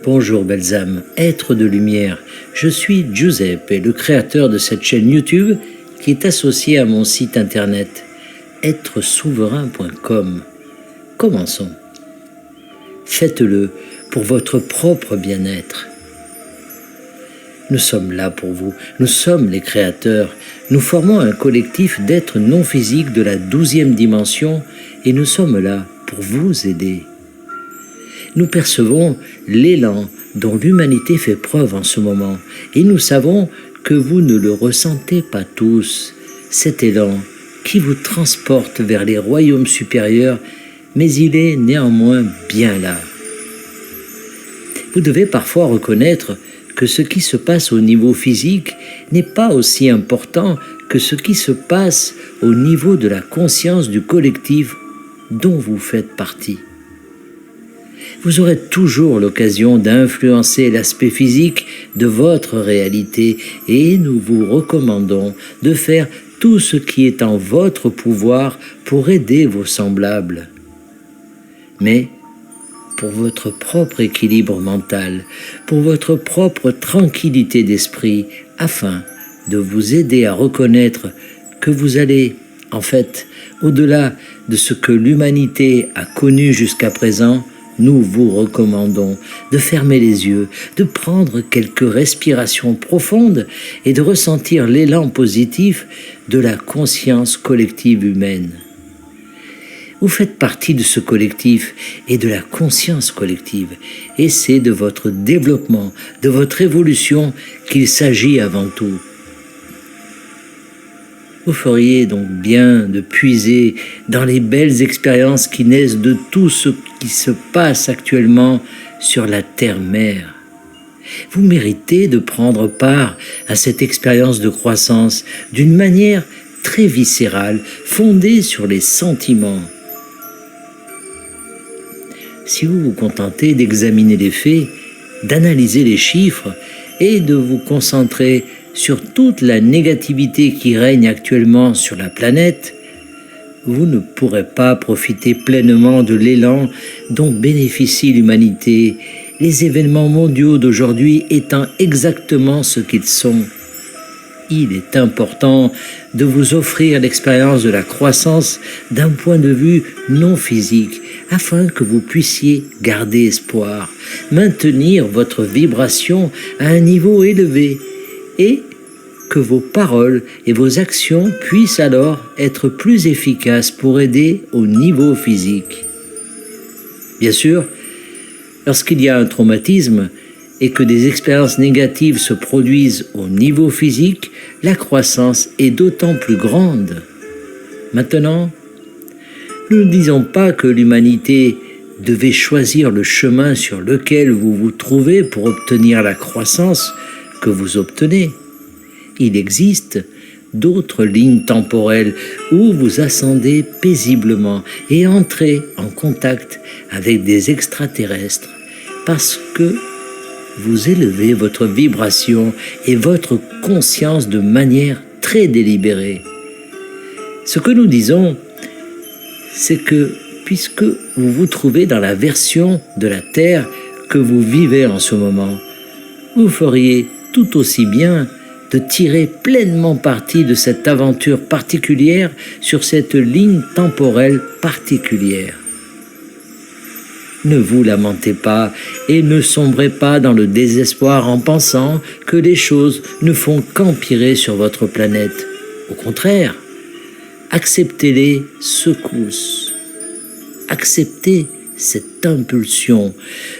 Bonjour belles âmes, êtres de lumière, je suis Giuseppe, le créateur de cette chaîne YouTube qui est associée à mon site internet êtresouverain.com. Commençons. Faites-le pour votre propre bien-être. Nous sommes là pour vous, nous sommes les créateurs, nous formons un collectif d'êtres non physiques de la 12e dimension et nous sommes là pour vous aider. Nous percevons l'élan dont l'humanité fait preuve en ce moment et nous savons que vous ne le ressentez pas tous, cet élan qui vous transporte vers les royaumes supérieurs, mais il est néanmoins bien là. Vous devez parfois reconnaître que ce qui se passe au niveau physique n'est pas aussi important que ce qui se passe au niveau de la conscience du collectif dont vous faites partie. Vous aurez toujours l'occasion d'influencer l'aspect physique de votre réalité et nous vous recommandons de faire tout ce qui est en votre pouvoir pour aider vos semblables. Mais pour votre propre équilibre mental, pour votre propre tranquillité d'esprit, afin de vous aider à reconnaître que vous allez, en fait, au-delà de ce que l'humanité a connu jusqu'à présent, nous vous recommandons de fermer les yeux, de prendre quelques respirations profondes et de ressentir l'élan positif de la conscience collective humaine. Vous faites partie de ce collectif et de la conscience collective, et c'est de votre développement, de votre évolution qu'il s'agit avant tout. Vous feriez donc bien de puiser dans les belles expériences qui naissent de tout ce qui se passe actuellement sur la terre-mère. Vous méritez de prendre part à cette expérience de croissance d'une manière très viscérale, fondée sur les sentiments. Si vous vous contentez d'examiner les faits, d'analyser les chiffres et de vous concentrer sur toute la négativité qui règne actuellement sur la planète, vous ne pourrez pas profiter pleinement de l'élan dont bénéficie l'humanité, les événements mondiaux d'aujourd'hui étant exactement ce qu'ils sont. Il est important de vous offrir l'expérience de la croissance d'un point de vue non physique, afin que vous puissiez garder espoir, maintenir votre vibration à un niveau élevé et que vos paroles et vos actions puissent alors être plus efficaces pour aider au niveau physique. Bien sûr, lorsqu'il y a un traumatisme et que des expériences négatives se produisent au niveau physique, la croissance est d'autant plus grande. Maintenant, nous ne disons pas que l'humanité devait choisir le chemin sur lequel vous vous trouvez pour obtenir la croissance que vous obtenez. Il existe d'autres lignes temporelles où vous ascendez paisiblement et entrez en contact avec des extraterrestres parce que vous élevez votre vibration et votre conscience de manière très délibérée. Ce que nous disons, c'est que puisque vous vous trouvez dans la version de la Terre que vous vivez en ce moment, vous feriez tout aussi bien de tirer pleinement parti de cette aventure particulière sur cette ligne temporelle particulière. Ne vous lamentez pas et ne sombrez pas dans le désespoir en pensant que les choses ne font qu'empirer sur votre planète. Au contraire, acceptez les secousses. Acceptez cette impulsion,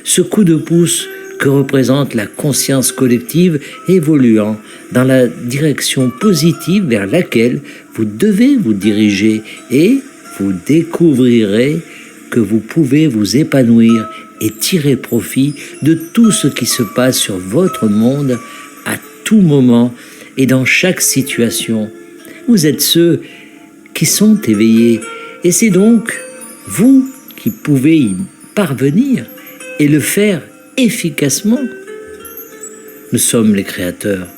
ce coup de pouce que représente la conscience collective évoluant dans la direction positive vers laquelle vous devez vous diriger et vous découvrirez que vous pouvez vous épanouir et tirer profit de tout ce qui se passe sur votre monde à tout moment et dans chaque situation. Vous êtes ceux qui sont éveillés et c'est donc vous qui pouvez y parvenir et le faire efficacement. Nous sommes les créateurs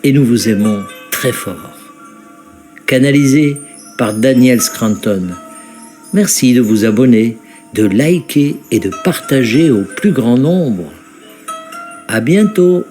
et nous vous aimons très fort. Canalisé par Daniel Scranton. Merci de vous abonner, de liker et de partager au plus grand nombre. À bientôt!